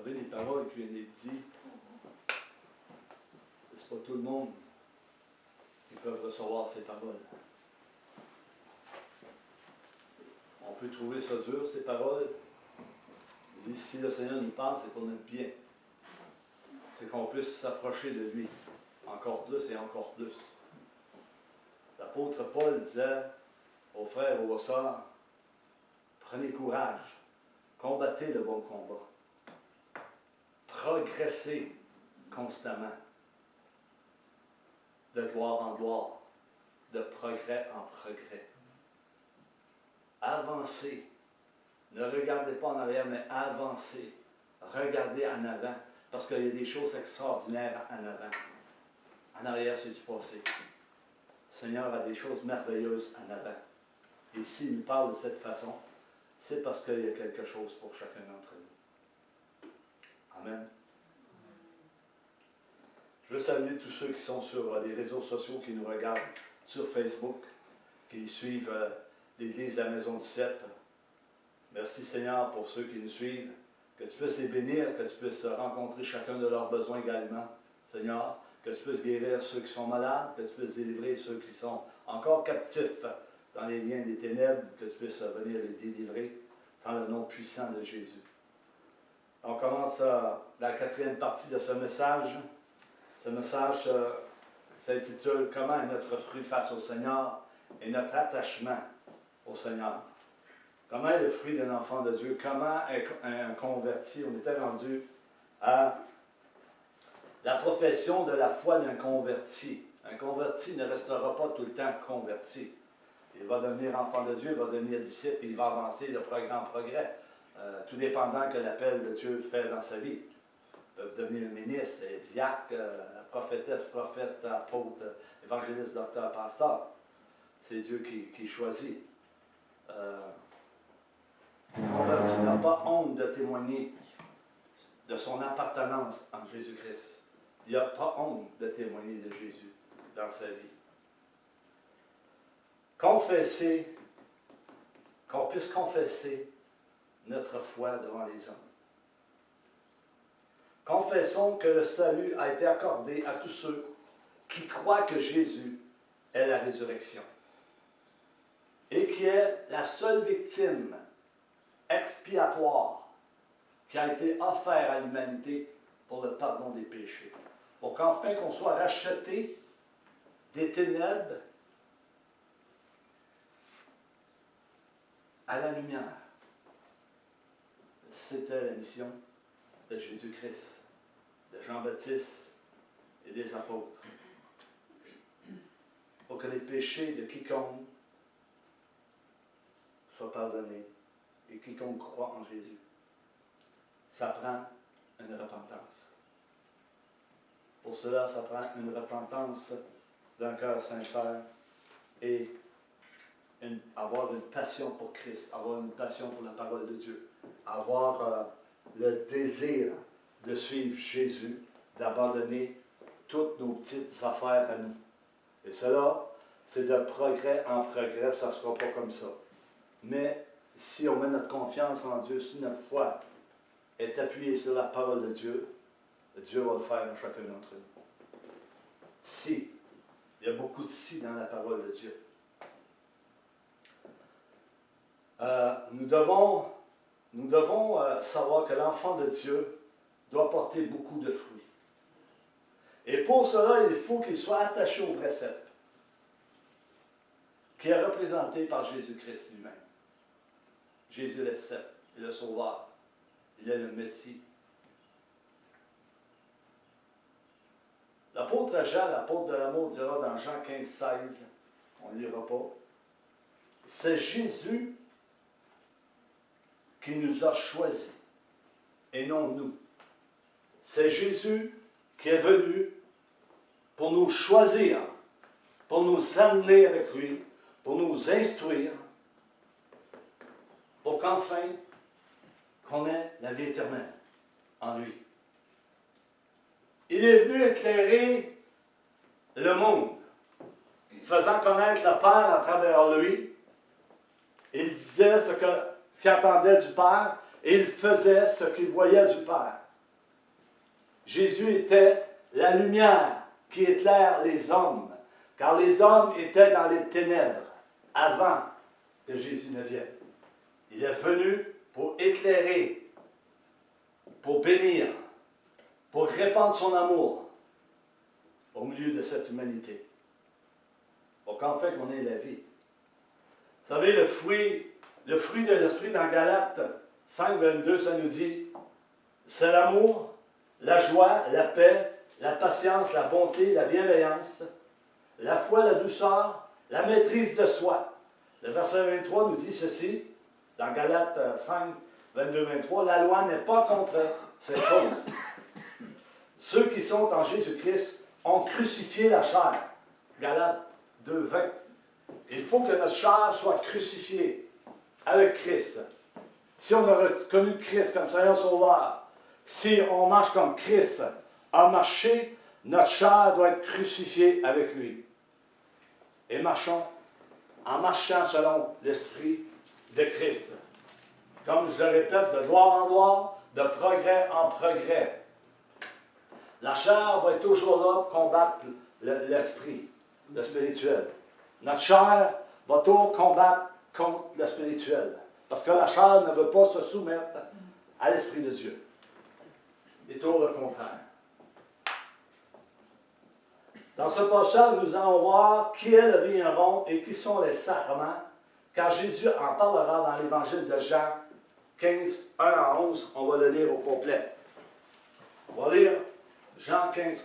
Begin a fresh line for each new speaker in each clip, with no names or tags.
savez, les paroles qui viennent d'être dites, c'est pas tout le monde qui peut recevoir ces paroles. On peut trouver ça dur, ces paroles. Mais si le Seigneur nous parle, c'est pour notre bien. C'est qu'on puisse s'approcher de lui. Encore plus et encore plus. L'apôtre Paul disait aux frères et aux sœurs, prenez courage, combattez le bon combat, progressez constamment, de gloire en gloire, de progrès en progrès. Avancez. Ne regardez pas en arrière, mais avancez. Regardez en avant, parce qu'il y a des choses extraordinaires en avant. En arrière, c'est du passé. Le Seigneur a des choses merveilleuses en avant. Et s'il nous parle de cette façon, c'est parce qu'il y a quelque chose pour chacun d'entre nous. Amen. Je veux saluer tous ceux qui sont sur les réseaux sociaux, qui nous regardent sur Facebook, qui suivent l'Église de la Maison du Cep. Merci Seigneur pour ceux qui nous suivent. Que tu puisses les bénir, que tu puisses rencontrer chacun de leurs besoins également, Seigneur. Que tu puisses guérir ceux qui sont malades, que tu puisses délivrer ceux qui sont encore captifs dans les liens des ténèbres, que tu puisses venir les délivrer dans le nom puissant de Jésus. On commence la quatrième partie de ce message. Ce message s'intitule « Comment est notre fruit face au Seigneur et notre attachement au Seigneur ». Comment est le fruit d'un enfant de Dieu? Comment est un converti? On était rendu à la profession de la foi d'un converti. Un converti ne restera pas tout le temps converti. Il va devenir enfant de Dieu, il va devenir disciple, il va avancer de progrès en progrès. Tout dépendant que l'appel de Dieu fait dans sa vie. Ils peuvent devenir ministre, diacre, prophétesse, prophète, apôtre, évangéliste, docteur, pasteur. C'est Dieu qui choisit. Le converti n'a pas honte de témoigner de son appartenance en Jésus-Christ. Il n'a pas honte de témoigner de Jésus dans sa vie. Confesser, qu'on puisse confesser notre foi devant les hommes. Confessons que le salut a été accordé à tous ceux qui croient que Jésus est la résurrection et qui est la seule victime expiatoire qui a été offerte à l'humanité pour le pardon des péchés. Pour qu'enfin qu'on soit racheté des ténèbres à la lumière. C'était la mission de Jésus-Christ, de Jean-Baptiste et des apôtres. Pour que les péchés de quiconque soient pardonnés et quiconque croit en Jésus. Ça prend une repentance. Pour cela, ça prend une repentance d'un cœur sincère et avoir une passion pour Christ, avoir une passion pour la parole de Dieu, avoir le désir de suivre Jésus, d'abandonner toutes nos petites affaires à nous. Et cela, c'est de progrès en progrès, ça ne sera pas comme ça. Mais si on met notre confiance en Dieu, si notre foi est appuyée sur la parole de Dieu, Dieu va le faire à chacun d'entre nous. Si, il y a beaucoup de si dans la parole de Dieu. Nous devons savoir que l'enfant de Dieu doit porter beaucoup de fruits. Et pour cela, il faut qu'il soit attaché au vrai cep, qui est représenté par Jésus-Christ lui-même. Jésus est le cep, il est le sauveur, il est le Messie. L'apôtre Jean, l'apôtre de l'amour, dira dans Jean 15, 16, on ne lira pas, c'est Jésus qui nous a choisis, et non nous. C'est Jésus qui est venu pour nous choisir, pour nous amener avec lui, pour nous instruire, pour qu'enfin, qu'on ait la vie éternelle en lui. Il est venu éclairer le monde, faisant connaître le Père à travers lui. Il disait ce qu'il attendait du Père, et il faisait ce qu'il voyait du Père. Jésus était la lumière qui éclaire les hommes, car les hommes étaient dans les ténèbres avant que Jésus ne vienne. Il est venu pour éclairer, pour bénir, pour répandre son amour au milieu de cette humanité. Pour qu'en fait qu'on ait la vie. Vous savez, le fruit de l'esprit dans Galates 5, 22, ça nous dit, c'est l'amour, la joie, la paix, la patience, la bonté, la bienveillance, la foi, la douceur, la maîtrise de soi. Le verset 23 nous dit ceci, dans Galates 5, 22, 23, la loi n'est pas contre ces choses. Ceux qui sont en Jésus-Christ ont crucifié la chair. Galates 2, 20. Il faut que notre chair soit crucifiée avec Christ. Si on a reconnu Christ comme Seigneur Sauveur, si on marche comme Christ a marché, notre chair doit être crucifiée avec lui. Et marchons en marchant selon l'esprit de Christ. Comme je le répète, de gloire en gloire, de progrès en progrès. La chair va être toujours là pour combattre l'esprit, le spirituel. Notre chair va toujours combattre contre le spirituel. Parce que la chair ne veut pas se soumettre à l'Esprit de Dieu. Et toujours le contraire. Dans ce passage, nous allons voir qui est le vigneron et qui sont les sarments, car Jésus en parlera dans l'évangile de Jean 15, 1 à 11. On va le lire au complet. On va lire Jean 15,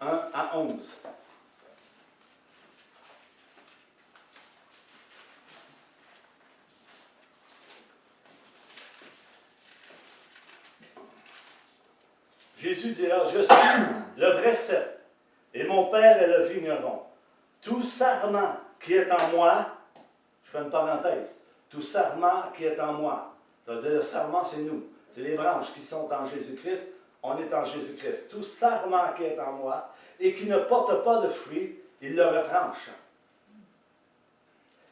1 à 11. Jésus dira, je suis le vrai cep, et mon Père est le vigneron. Tout sarment qui est en moi, je fais une parenthèse, tout sarment qui est en moi, ça veut dire le sarment c'est nous, c'est les branches qui sont en Jésus-Christ, on est en Jésus-Christ. Tout sarment qui est en moi, et qui ne porte pas de fruit, il le retranche.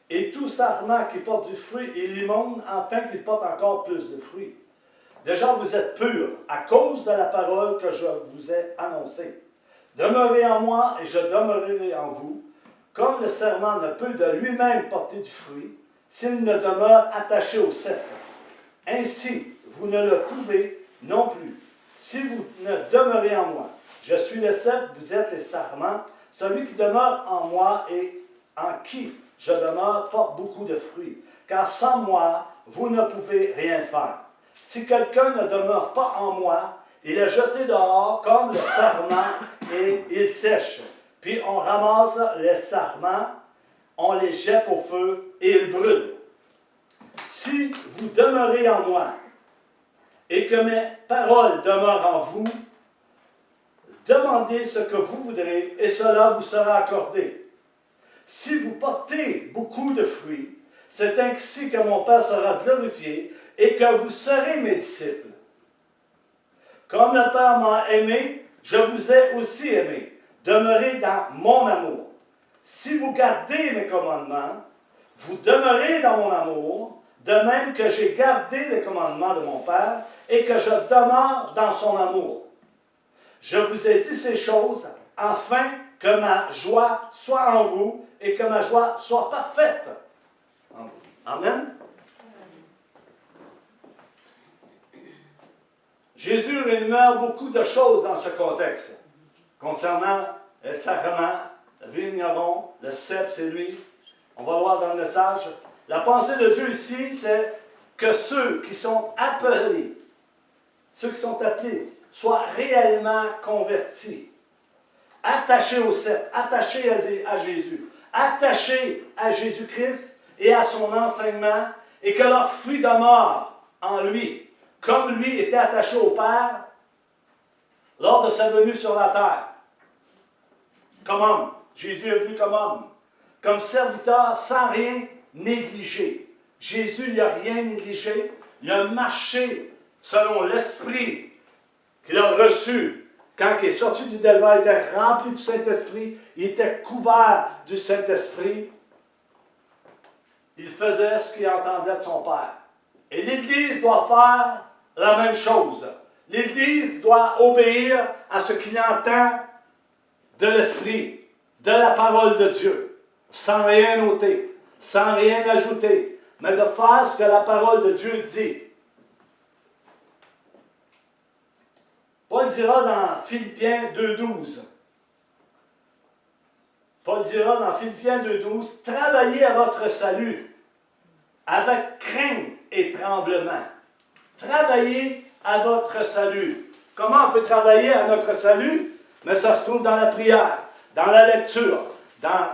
Et tout sarment qui porte du fruit, il lui montre afin qu'il porte encore plus de fruits. Déjà, vous êtes purs à cause de la parole que je vous ai annoncée. Demeurez en moi et je demeurerai en vous. Comme le serment ne peut de lui-même porter du fruit, s'il ne demeure attaché au cep. Ainsi, vous ne le pouvez non plus, si vous ne demeurez en moi. Je suis le cep, vous êtes les sarments. Celui qui demeure en moi et en qui je demeure porte beaucoup de fruits. Car sans moi, vous ne pouvez rien faire. Si quelqu'un ne demeure pas en moi, il est jeté dehors comme le sarment et il sèche. Puis on ramasse les sarments, on les jette au feu et ils brûlent. Si vous demeurez en moi et que mes paroles demeurent en vous, demandez ce que vous voudrez et cela vous sera accordé. Si vous portez beaucoup de fruits, c'est ainsi que mon Père sera glorifié et que vous serez mes disciples. Comme le Père m'a aimé, je vous ai aussi aimé. Demeurez dans mon amour. Si vous gardez mes commandements, vous demeurez dans mon amour, de même que j'ai gardé les commandements de mon Père et que je demeure dans son amour. Je vous ai dit ces choses afin que ma joie soit en vous et que ma joie soit parfaite en vous. Amen. Jésus énumère beaucoup de choses dans ce contexte, concernant le sacrement, le vigneron, le cep, c'est lui. On va voir dans le message. La pensée de Dieu ici, c'est que ceux qui sont appelés, soient réellement convertis, attachés au cep, attachés à Jésus, attachés à Jésus-Christ et à son enseignement, et que leur fruit demeure en lui. Comme lui était attaché au Père lors de sa venue sur la terre. Comme homme. Jésus est venu comme serviteur sans rien négliger. Jésus n'a rien négligé. Il a marché selon l'esprit qu'il a reçu. Quand il est sorti du désert, il était rempli du Saint-Esprit. Il était couvert du Saint-Esprit. Il faisait ce qu'il entendait de son Père. Et l'Église doit faire la même chose. L'Église doit obéir à ce qu'il entend de l'Esprit, de la parole de Dieu, sans rien ôter, sans rien ajouter, mais de faire ce que la parole de Dieu dit. Paul dira dans Philippiens 2,12. Paul dira dans Philippiens 2,12, « Travaillez à votre salut avec crainte et tremblement. » Travaillez à votre salut. Comment on peut travailler à notre salut? Mais ça se trouve dans la prière, dans la lecture, dans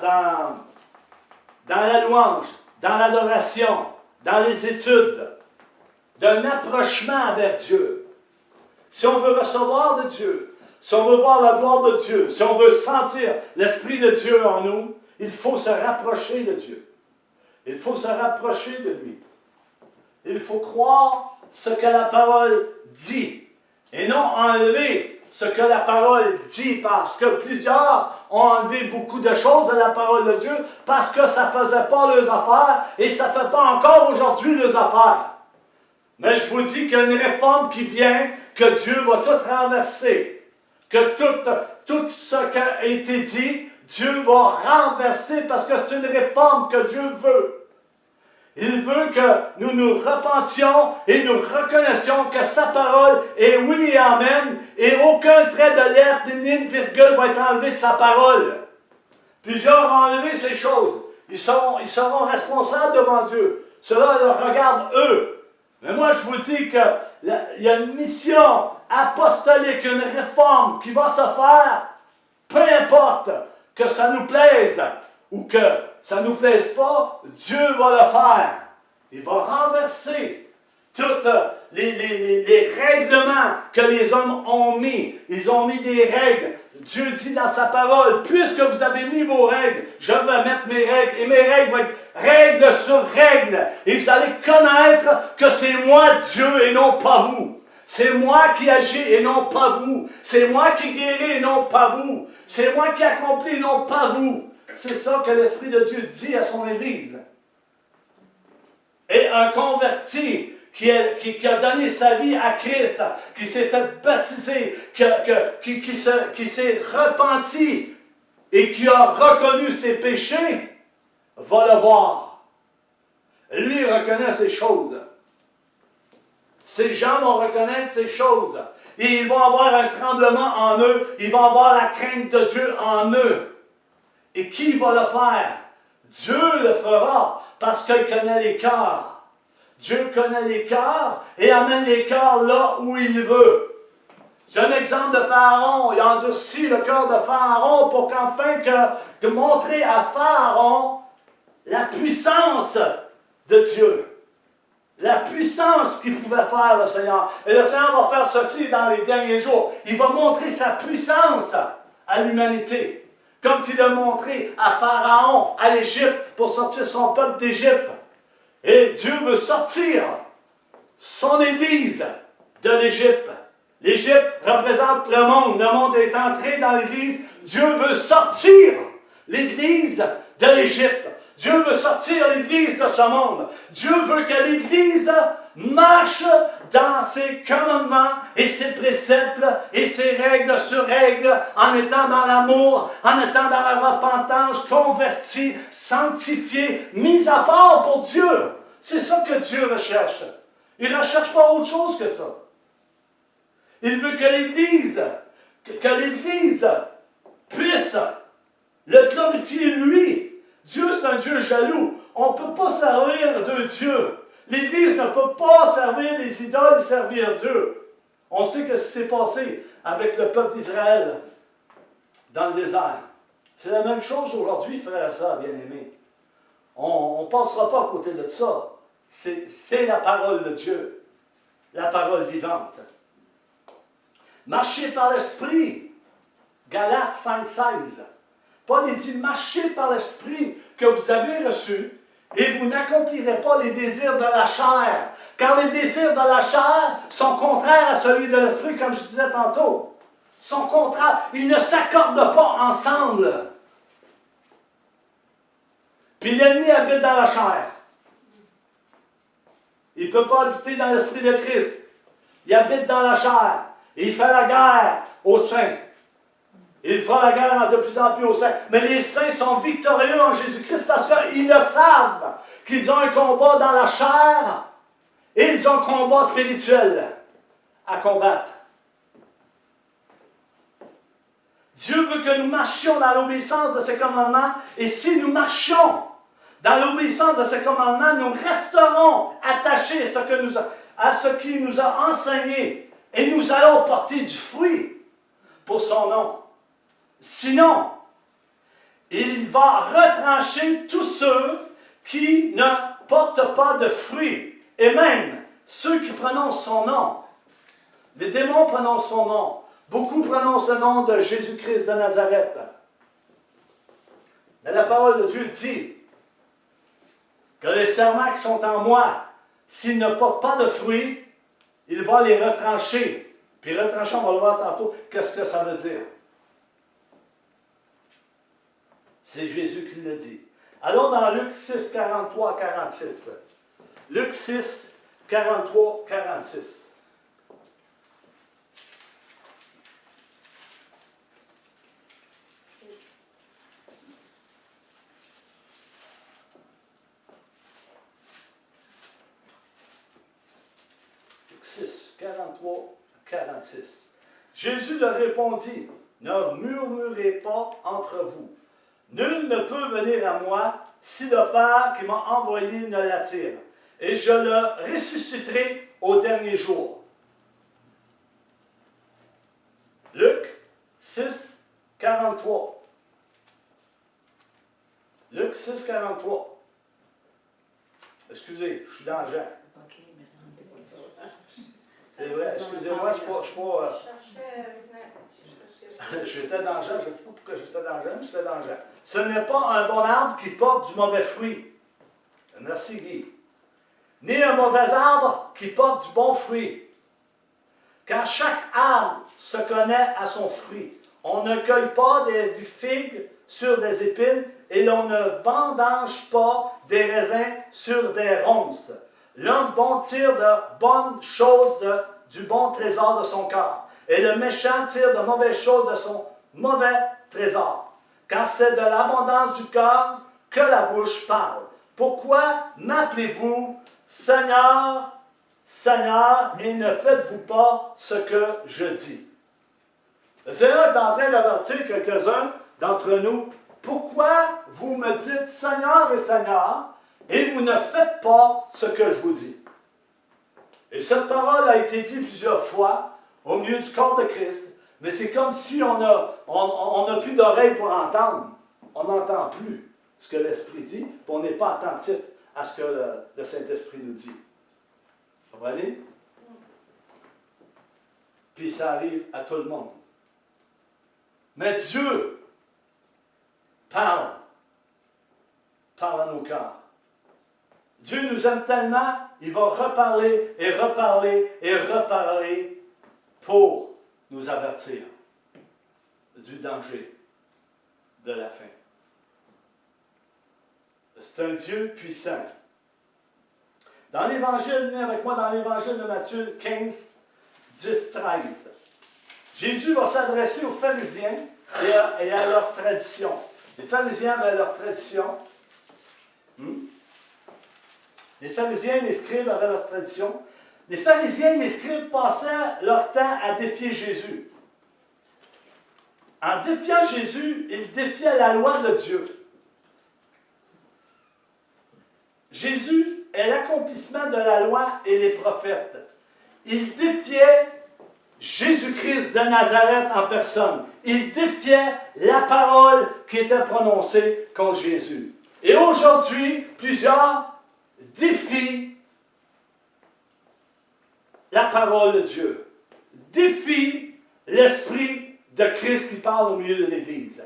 la louange, dans l'adoration, dans les études, d'un approchement vers Dieu. Si on veut recevoir de Dieu, si on veut voir la gloire de Dieu, si on veut sentir l'Esprit de Dieu en nous, il faut se rapprocher de Dieu. Il faut se rapprocher de lui. Il faut croire ce que la parole dit et non enlever ce que la parole dit, parce que plusieurs ont enlevé beaucoup de choses de la parole de Dieu parce que ça ne faisait pas leurs affaires et ça ne fait pas encore aujourd'hui leurs affaires. Mais je vous dis qu'il y a une réforme qui vient, que Dieu va tout renverser, que tout ce qui a été dit, Dieu va renverser parce que c'est une réforme que Dieu veut. Il veut que nous nous repentions et nous reconnaissions que sa parole est oui et amen, et aucun trait de lettre ni une virgule va être enlevé de sa parole. Plusieurs ont enlevé ces choses. Ils seront responsables devant Dieu. Cela leur regarde eux. Mais moi, je vous dis qu'il y a une mission apostolique, une réforme qui va se faire, peu importe que ça nous plaise ou que ça ne nous plaise pas, Dieu va le faire. Il va renverser tous les règlements que les hommes ont mis. Ils ont mis des règles. Dieu dit dans sa parole, puisque vous avez mis vos règles, je vais mettre mes règles. Et mes règles vont être règle sur règle. Et vous allez connaître que c'est moi Dieu et non pas vous. C'est moi qui agis et non pas vous. C'est moi qui guéris et non pas vous. C'est moi qui accomplis et non pas vous. C'est ça que l'Esprit de Dieu dit à son Église. Et un converti qui a donné sa vie à Christ, qui s'est fait baptiser, qui s'est repenti et qui a reconnu ses péchés, va le voir. Lui reconnaît ces choses. Ces gens vont reconnaître ces choses. Et ils vont avoir un tremblement en eux. Ils vont avoir la crainte de Dieu en eux. Et qui va le faire? Dieu le fera, parce qu'il connaît les cœurs. Dieu connaît les cœurs et amène les cœurs là où il veut. C'est un exemple de Pharaon. Il endurcit le cœur de Pharaon pour qu'enfin de montrer à Pharaon la puissance de Dieu. La puissance qu'il pouvait faire, le Seigneur. Et le Seigneur va faire ceci dans les derniers jours. Il va montrer sa puissance à l'humanité. Comme qu'il a montré à Pharaon, à l'Égypte, pour sortir son peuple d'Égypte. Et Dieu veut sortir son Église de l'Égypte. L'Égypte représente le monde. Le monde est entré dans l'Église. Dieu veut sortir l'Église de l'Égypte. Dieu veut sortir l'Église de ce monde. Dieu veut que l'Église marche dans ses commandements et ses préceptes et ses règles sur règles, en étant dans l'amour, en étant dans la repentance, converti, sanctifié, mis à part pour Dieu. C'est ça que Dieu recherche. Il ne recherche pas autre chose que ça. Il veut que l'Église puisse le glorifier lui. Dieu, c'est un Dieu jaloux. On ne peut pas servir de Dieu. L'Église ne peut pas servir des idoles et servir Dieu. On sait ce qui s'est passé avec le peuple d'Israël dans le désert. C'est la même chose aujourd'hui, frères et sœurs bien-aimés. On ne passera pas à côté de ça. C'est la parole de Dieu, la parole vivante. Marchez par l'Esprit. Galates 5,16. Paul dit, marchez par l'Esprit que vous avez reçu, et vous n'accomplirez pas les désirs de la chair. Car les désirs de la chair sont contraires à celui de l'Esprit, comme je disais tantôt. Sont contraires. Ils ne s'accordent pas ensemble. Puis l'ennemi habite dans la chair. Il ne peut pas habiter dans l'Esprit de Christ. Il habite dans la chair. Et il fait la guerre aux saints. Il fera la guerre de plus en plus aux saints. Mais les saints sont victorieux en Jésus-Christ parce qu'ils le savent, qu'ils ont un combat dans la chair et ils ont un combat spirituel à combattre. Dieu veut que nous marchions dans l'obéissance de ses commandements et si nous marchons dans l'obéissance de ses commandements, nous resterons attachés à ce qu'il nous a enseigné et nous allons porter du fruit pour son nom. Sinon, il va retrancher tous ceux qui ne portent pas de fruits, et même ceux qui prononcent son nom. Les démons prononcent son nom. Beaucoup prononcent le nom de Jésus-Christ de Nazareth. Mais la parole de Dieu dit que les serments qui sont en moi, s'ils ne portent pas de fruits, il va les retrancher. Puis retrancher, on va le voir tantôt, qu'est-ce que ça veut dire. C'est Jésus qui l'a dit. Allons dans Luc 6, 43 à 46. Luc 6, 43, 46. Luc 6, 43, 46. Jésus leur répondit, « Ne murmurez pas entre vous. Nul ne peut venir à moi si le Père qui m'a envoyé ne l'attire, et je le ressusciterai au dernier jour. » Luc 6, 43. Luc 6, 43. Excusez, je suis dans Jean. C'est vrai, excusez-moi, je ne suis pas... J'étais dans Jean, je ne sais pas pourquoi j'étais dans Jean, mais j'étais dans Jean. Ce n'est pas un bon arbre qui porte du mauvais fruit. Merci Guy. Ni un mauvais arbre qui porte du bon fruit. Car chaque arbre se connaît à son fruit. On ne cueille pas des figues sur des épines et l'on ne vendange pas des raisins sur des ronces. L'homme bon tire de bonnes choses du bon trésor de son cœur. Et le méchant tire de mauvaises choses de son mauvais trésor. Car c'est de l'abondance du cœur que la bouche parle. Pourquoi m'appelez-vous Seigneur, Seigneur, et ne faites-vous pas ce que je dis? Le Seigneur est en train d'avertir quelques-uns d'entre nous. Pourquoi vous me dites Seigneur et Seigneur, et vous ne faites pas ce que je vous dis? Et cette parole a été dite plusieurs fois au milieu du corps de Christ, mais c'est comme si on n'a plus d'oreilles pour entendre. On n'entend plus ce que l'Esprit dit, puis on n'est pas attentif à ce que le Saint-Esprit nous dit. Vous comprenez? Puis ça arrive à tout le monde. Mais Dieu parle à nos cœurs. Dieu nous aime tellement, il va reparler et reparler et reparler pour nous avertir du danger de la fin. C'est un Dieu puissant. Dans l'Évangile, venez avec moi dans l'Évangile de Matthieu 15, 10, 13. Jésus va s'adresser aux pharisiens et à leur tradition. Les pharisiens avaient leur tradition. Les pharisiens et les scribes avaient leur tradition. Les pharisiens et les scribes passaient leur temps à défier Jésus. En défiant Jésus, ils défiaient la loi de Dieu. Jésus est l'accomplissement de la loi et les prophètes. Ils défiaient Jésus-Christ de Nazareth en personne. Ils défiaient la parole qui était prononcée contre Jésus. Et aujourd'hui, plusieurs défient la parole de Dieu, défient l'Esprit de Christ qui parle au milieu de l'Église.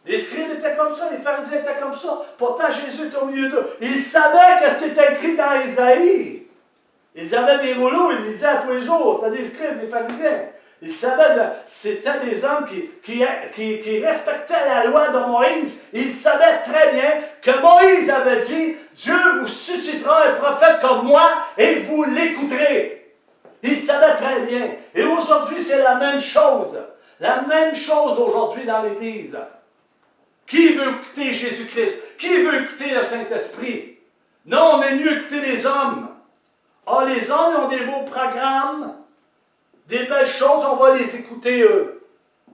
Les scribes étaient comme ça, les pharisiens étaient comme ça. Pourtant, Jésus était au milieu d'eux. Ils savaient qu'est-ce qui était écrit dans Isaïe. Ils avaient des rouleaux, ils lisaient à tous les jours. C'était des scribes, des pharisiens. Ils savaient, c'était des hommes qui respectaient la loi de Moïse. Ils savaient très bien que Moïse avait dit, Dieu vous suscitera un prophète comme moi et vous l'écouterez. savait très bien. Et aujourd'hui, c'est la même chose. La même chose aujourd'hui dans l'Église. Qui veut écouter Jésus-Christ? Qui veut écouter le Saint-Esprit? Non, on est mieux écouter les hommes. Ah, les hommes ont des beaux programmes, des belles choses, on va les écouter eux.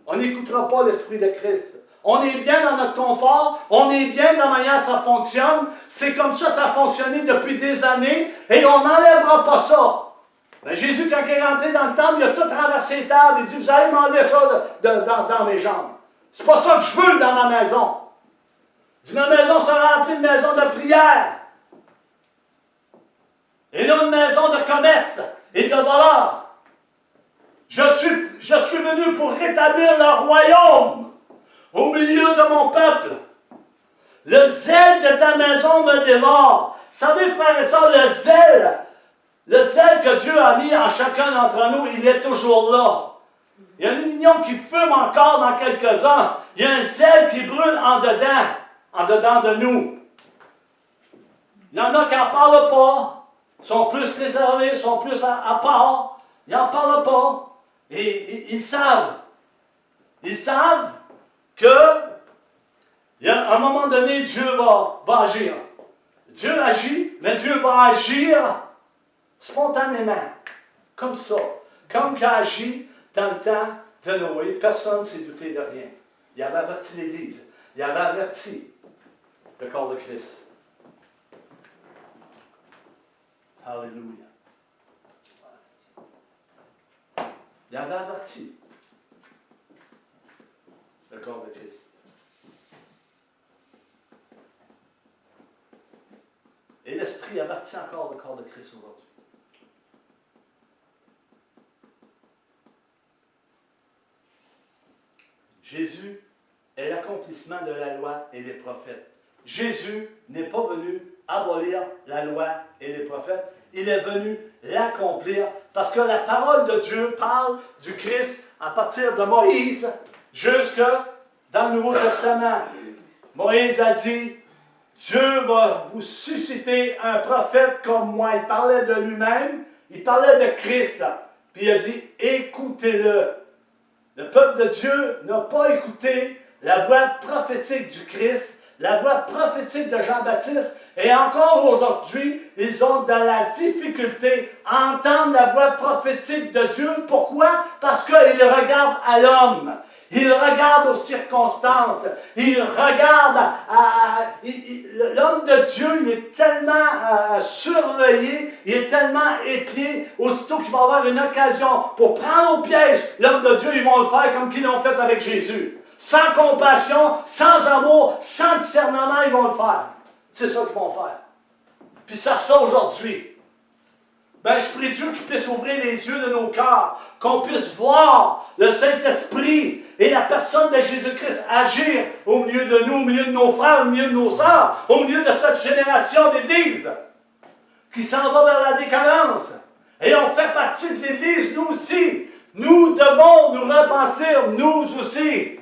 On n'écoutera pas l'Esprit de Christ. On est bien dans notre confort, on est bien de la manière dont ça fonctionne. C'est comme ça a fonctionné depuis des années et on n'enlèvera pas ça. Mais Jésus, quand il est rentré dans le temple, il a tout renversé les tables. Il dit, vous allez m'enlever ça dans mes jambes. C'est pas ça que je veux dans ma maison. Ma maison sera remplie de maisons de prière. Et non une maison de commerce et de voleurs. Je suis venu pour rétablir le royaume au milieu de mon peuple. Le zèle de ta maison me dévore. Vous savez, frères et sœurs, le zèle que Dieu a mis en chacun d'entre nous, il est toujours là. Il y a une union qui fume encore dans quelques-uns. Il y a un zèle qui brûle en dedans de nous. Il y en a qui n'en parlent pas. Sont plus réservés, sont plus à part. Ils n'en parlent pas. Et ils savent. Ils savent que, à un moment donné, Dieu va agir. Dieu agit, mais Dieu va agir spontanément. Comme ça. Comme qu'il a agi dans le temps de Noé. Personne ne s'est douté de rien. Il avait averti l'Église. Il avait averti le corps de Christ. Alléluia. Il avait averti le corps de Christ. Et l'Esprit avertit encore le corps de Christ aujourd'hui. Jésus est l'accomplissement de la loi et des prophètes. Jésus n'est pas venu abolir la loi et les prophètes. Il est venu l'accomplir parce que la parole de Dieu parle du Christ à partir de Moïse jusque dans le Nouveau Testament. Moïse a dit, Dieu va vous susciter un prophète comme moi. Il parlait de lui-même, il parlait de Christ. Puis il a dit, écoutez-le. Le peuple de Dieu n'a pas écouté la voix prophétique du Christ, la voix prophétique de Jean-Baptiste, et encore aujourd'hui, ils ont de la difficulté à entendre la voix prophétique de Dieu. Pourquoi? Parce qu'ils regardent à l'homme. Ils regardent aux circonstances. Ils regardent l'homme de Dieu, il est tellement surveillé, il est tellement épié. Aussitôt qu'il va avoir une occasion pour prendre au piège l'homme de Dieu, ils vont le faire comme qu'ils l'ont fait avec Jésus. Sans compassion, sans amour, sans discernement, ils vont le faire. C'est ça qu'ils vont faire. Puis ça sort aujourd'hui. Ben, je prie Dieu qu'il puisse ouvrir les yeux de nos cœurs, qu'on puisse voir le Saint-Esprit et la personne de Jésus-Christ agir au milieu de nous, au milieu de nos frères, au milieu de nos sœurs, au milieu de cette génération d'Église qui s'en va vers la décadence. Et on fait partie de l'Église, nous aussi. Nous devons nous repentir, nous aussi,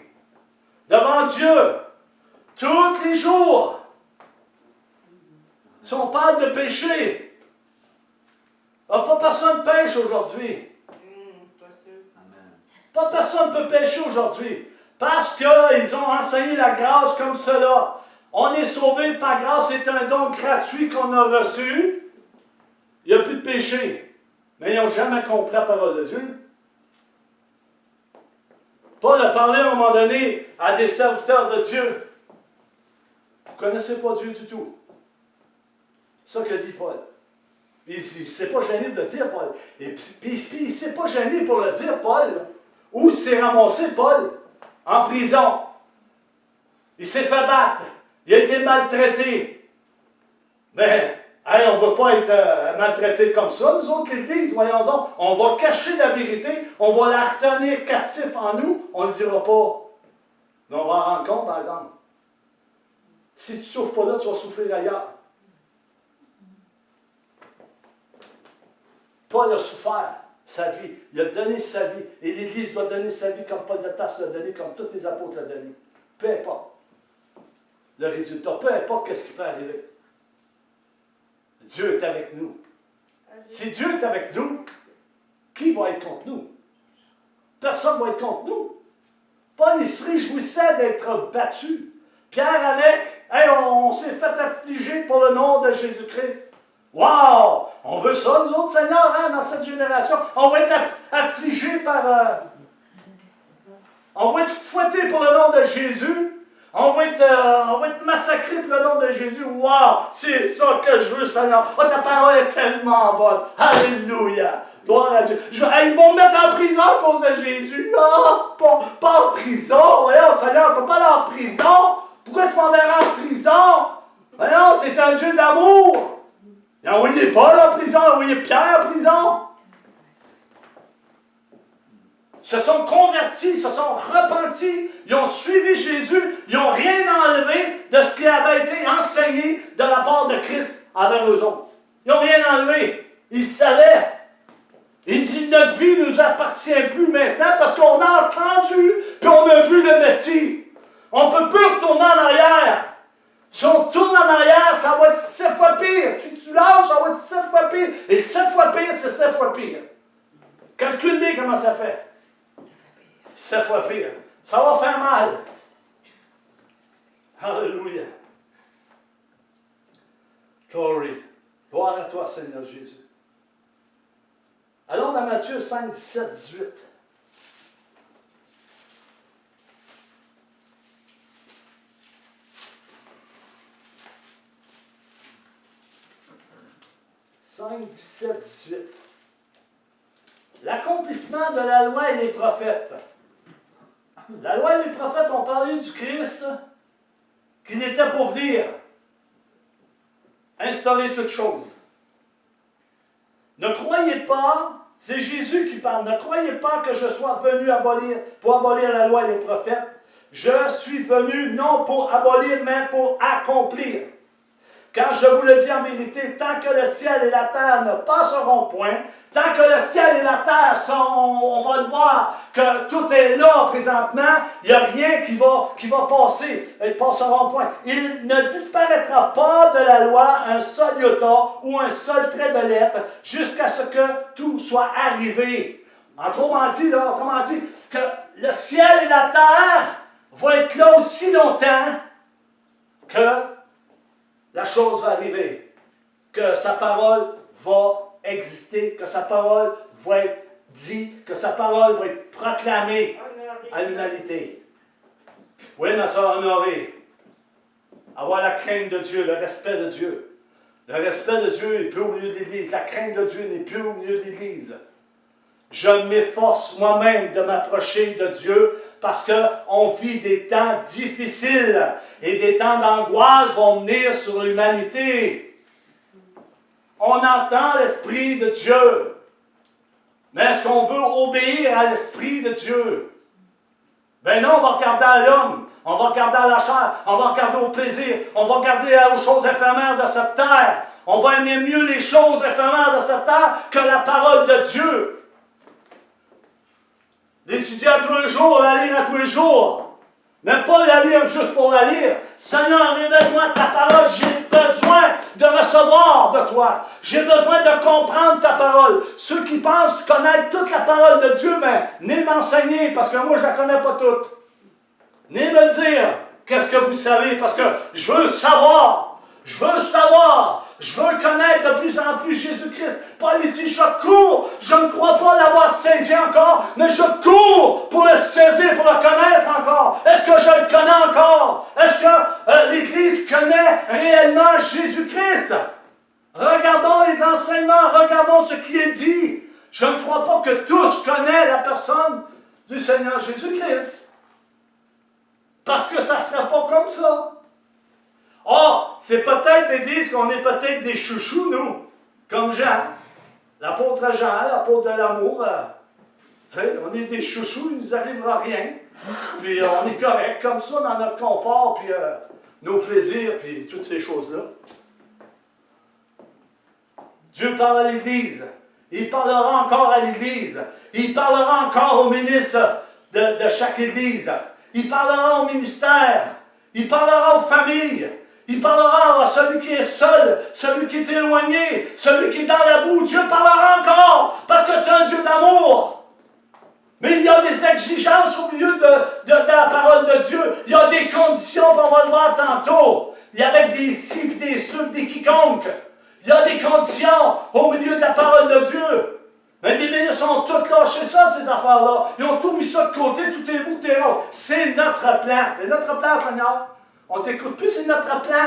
devant Dieu, tous les jours. Si on parle de péché, pas personne pêche aujourd'hui. Pas personne ne peut pécher aujourd'hui. Parce qu'ils ont enseigné la grâce comme cela. On est sauvé par grâce, c'est un don gratuit qu'on a reçu. Il n'y a plus de péché. Mais ils n'ont jamais compris la parole de Dieu. Paul a parlé à un moment donné à des serviteurs de Dieu. Vous ne connaissez pas Dieu du tout. C'est ça que dit Paul. Il ne s'est pas gêné de le dire, Paul. Et puis il ne s'est pas gêné pour le dire, Paul. Où s'est ramassé, Paul? En prison. Il s'est fait battre. Il a été maltraité. Mais, on ne veut pas être maltraité comme ça. Nous autres, l'Église, voyons donc, on va cacher la vérité, on va la retenir captif en nous, on ne le dira pas. Mais on va en rendre compte, par exemple. Si tu ne souffres pas là, tu vas souffrir ailleurs. Paul a souffert sa vie. Il a donné sa vie. Et l'Église doit donner sa vie comme Paul de Tarse l'a donné, comme tous les apôtres l'ont donné. Peu importe le résultat, peu importe ce qui peut arriver. Dieu est avec nous. Si Dieu est avec nous, qui va être contre nous? Personne ne va être contre nous. Paul, il se réjouissait d'être battu. Pierre avec, hey, on s'est fait affliger pour le nom de Jésus-Christ. Wow! On veut ça, nous autres, Seigneur, hein, dans cette génération. On va être affligés par... on va être fouettés pour le nom de Jésus. On va être massacrés pour le nom de Jésus. Wow! C'est ça que je veux, Seigneur. Oh, ta parole est tellement bonne. Alléluia! Gloire à Dieu. Ils vont me mettre en prison à cause de Jésus. Ah, pas en prison. Voyons, Seigneur, on ne peut pas aller en prison. Pourquoi tu m'enverras en prison? Voyons, tu es un Dieu d'amour. Il a envoyé Paul en prison, il a envoyé Pierre en prison. Ils se sont convertis, ils se sont repentis, ils ont suivi Jésus, ils n'ont rien enlevé de ce qui avait été enseigné de la part de Christ envers eux autres. Ils n'ont rien enlevé. Ils savaient. Il dit, notre vie ne nous appartient plus maintenant parce qu'on a entendu puis on a vu le Messie. On ne peut plus retourner en arrière. Si on tourne en arrière, ça va être 7 fois pire. Si tu lâches, ça va être 7 fois pire. Et 7 fois pire, c'est 7 fois pire. Calcule bien comment ça fait. 7 fois pire. Ça va faire mal. Alléluia. Glory. Gloire à toi, Seigneur Jésus. Allons dans Matthieu 5, 17, 18. « 5, 17, 18. L'accomplissement de la loi et les prophètes. La loi et les prophètes ont parlé du Christ qui n'était pour venir instaurer toutes choses. Ne croyez pas, c'est Jésus qui parle, ne croyez pas que je sois venu pour abolir la loi et les prophètes. Je suis venu non pour abolir, mais pour accomplir. Car je vous le dis en vérité, tant que le ciel et la terre ne passeront point, tant que le ciel et la terre sont, on va le voir, que tout est là présentement, il n'y a rien qui va passer, ils ne passeront point. Il ne disparaîtra pas de la loi un seul iota ou un seul trait de lettre jusqu'à ce que tout soit arrivé. Autrement dit, que le ciel et la terre vont être là aussi longtemps que la chose va arriver, que sa parole va exister, que sa parole va être dite, que sa parole va être proclamée à l'humanité. Oui, ma soeur, honorée, avoir la crainte de Dieu, le respect de Dieu. Le respect de Dieu n'est plus au milieu de l'Église, la crainte de Dieu n'est plus au milieu de l'Église. Je m'efforce moi-même de m'approcher de Dieu parce qu'on vit des temps difficiles et des temps d'angoisse vont venir sur l'humanité. On entend l'Esprit de Dieu. Mais est-ce qu'on veut obéir à l'Esprit de Dieu? Ben non, on va regarder à l'homme, on va regarder à la chair, on va regarder au plaisir, on va regarder aux choses éphémères de cette terre. On va aimer mieux les choses éphémères de cette terre que la parole de Dieu. L'étudier à tous les jours, la lire à tous les jours. Mais pas la lire juste pour la lire. Seigneur, révèle-moi ta parole. J'ai besoin de recevoir de toi. J'ai besoin de comprendre ta parole. Ceux qui pensent connaître toute la parole de Dieu, mais ni m'enseigner, parce que moi, je ne la connais pas toute. Ni me dire qu'est-ce que vous savez, parce que je veux savoir. Je veux savoir. Je veux connaître de plus en plus Jésus-Christ. Paul dit, je cours. Je ne crois pas l'avoir saisi encore, mais je cours pour le saisir, pour le connaître encore. Est-ce que je le connais encore? Est-ce que l'Église connaît réellement Jésus-Christ? Regardons les enseignements, regardons ce qui est dit. Je ne crois pas que tous connaissent la personne du Seigneur Jésus-Christ. Parce que ça ne serait pas comme ça. Ah, c'est peut-être, Église, qu'on est peut-être des chouchous, nous, comme Jean, l'apôtre de l'amour. On est des chouchous, il ne nous arrivera rien. Puis on est correct, comme ça, dans notre confort, puis nos plaisirs, puis toutes ces choses-là. Dieu parle à l'Église. Il parlera encore à l'Église. Il parlera encore aux ministres de chaque Église. Il parlera au ministère. Il parlera aux familles. Il parlera à celui qui est seul, celui qui est éloigné, celui qui est dans la boue. Dieu parlera encore parce que c'est un Dieu d'amour. Mais il y a des exigences au milieu de la parole de Dieu. Il y a des conditions, on va le voir tantôt. Il y a avec des si, des ceux, des quiconques. Il y a des conditions au milieu de la parole de Dieu. Mais les Bénis ont tous lâché ça, ces affaires-là. Ils ont tout mis ça de côté, tout est bout, tout est rose. C'est notre plan. C'est notre plan, Seigneur. On ne t'écoute plus, c'est notre plan.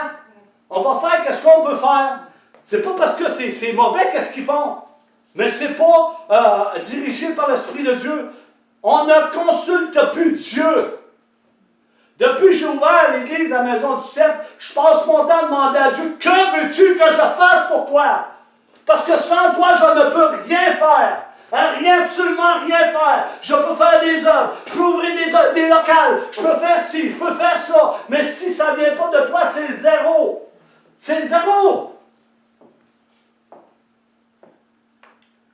On va faire ce qu'on veut faire. C'est pas parce que c'est mauvais qu'est-ce qu'ils font. Mais c'est pas dirigé par l'Esprit de Dieu. On ne consulte plus Dieu. Depuis que j'ai ouvert l'église à la Maison du Cercle, je passe mon temps à demander à Dieu, que veux-tu que je fasse pour toi? Parce que sans toi, je ne peux rien faire. Rien, absolument rien faire. Je peux faire des œuvres, je peux ouvrir des locales, je peux faire ci, je peux faire ça. Mais si ça ne vient pas de toi, c'est zéro. C'est zéro.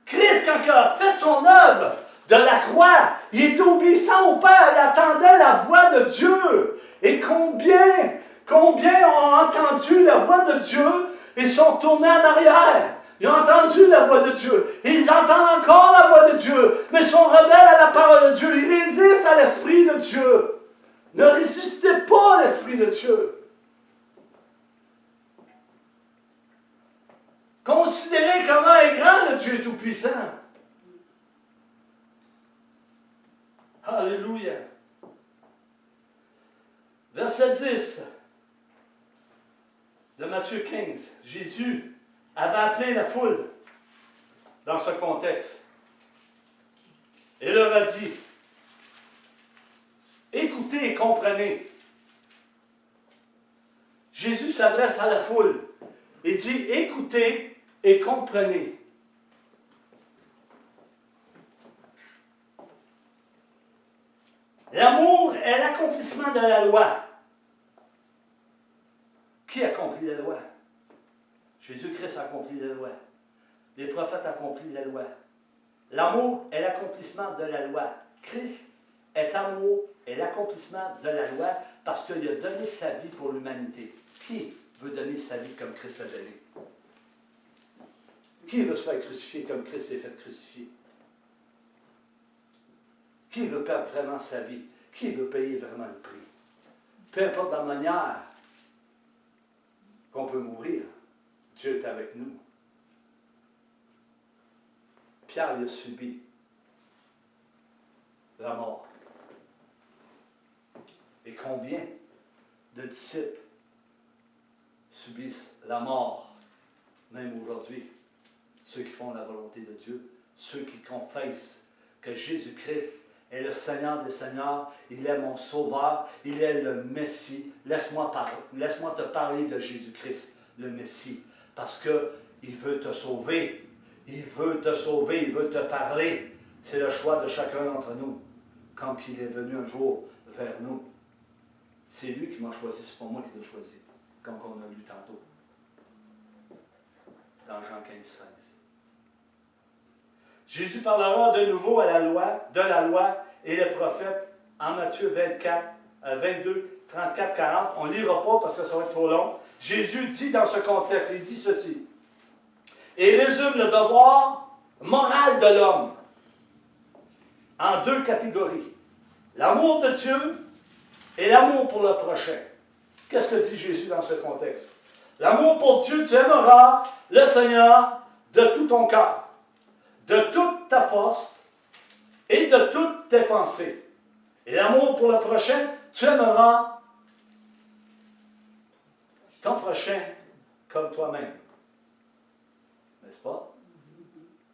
Christ, quand il a fait son œuvre de la croix, il était obéissant au Père, il attendait la voix de Dieu. Et combien ont entendu la voix de Dieu et sont tournés en arrière? Ils ont entendu la voix de Dieu. Et ils entendent encore la voix de Dieu. Mais ils sont rebelles à la parole de Dieu. Ils résistent à l'Esprit de Dieu. Ne résistez pas à l'Esprit de Dieu. Considérez comment est grand le Dieu Tout-Puissant. Alléluia. Verset 10 de Matthieu 15. Jésus avait appelé la foule dans ce contexte. Et leur a dit, écoutez et comprenez. Jésus s'adresse à la foule et dit, écoutez et comprenez. L'amour est l'accomplissement de la loi. Qui accomplit la loi? Jésus-Christ a accompli la loi. Les prophètes ont accompli la loi. L'amour est l'accomplissement de la loi. Christ est amour et l'accomplissement de la loi parce qu'il a donné sa vie pour l'humanité. Qui veut donner sa vie comme Christ l'a donné? Qui veut se faire crucifier comme Christ s'est fait crucifier? Qui veut perdre vraiment sa vie? Qui veut payer vraiment le prix? Peu importe la manière qu'on peut mourir, Dieu est avec nous. Pierre il a subi la mort. Et combien de disciples subissent la mort, même aujourd'hui? Ceux qui font la volonté de Dieu, ceux qui confessent que Jésus-Christ est le Seigneur des Seigneurs, il est mon Sauveur, il est le Messie. Laisse-moi te parler de Jésus-Christ, le Messie, parce qu'il veut te sauver, il veut te sauver, il veut te parler. C'est le choix de chacun d'entre nous, comme qu'il est venu un jour vers nous. C'est lui qui m'a choisi, c'est pas moi qui l'ai choisi, comme on a lu tantôt, dans Jean 15, 16. Jésus parlera de nouveau de la loi et les prophètes en Matthieu 22, 34, 40. On ne lira pas parce que ça va être trop long. Jésus dit dans ce contexte, il dit ceci. Et résume le devoir moral de l'homme en deux catégories. L'amour de Dieu et l'amour pour le prochain. Qu'est-ce que dit Jésus dans ce contexte? L'amour pour Dieu, tu aimeras le Seigneur de tout ton cœur, de toute ta force et de toutes tes pensées. Et l'amour pour le prochain, tu aimeras ton prochain comme toi-même. N'est-ce pas?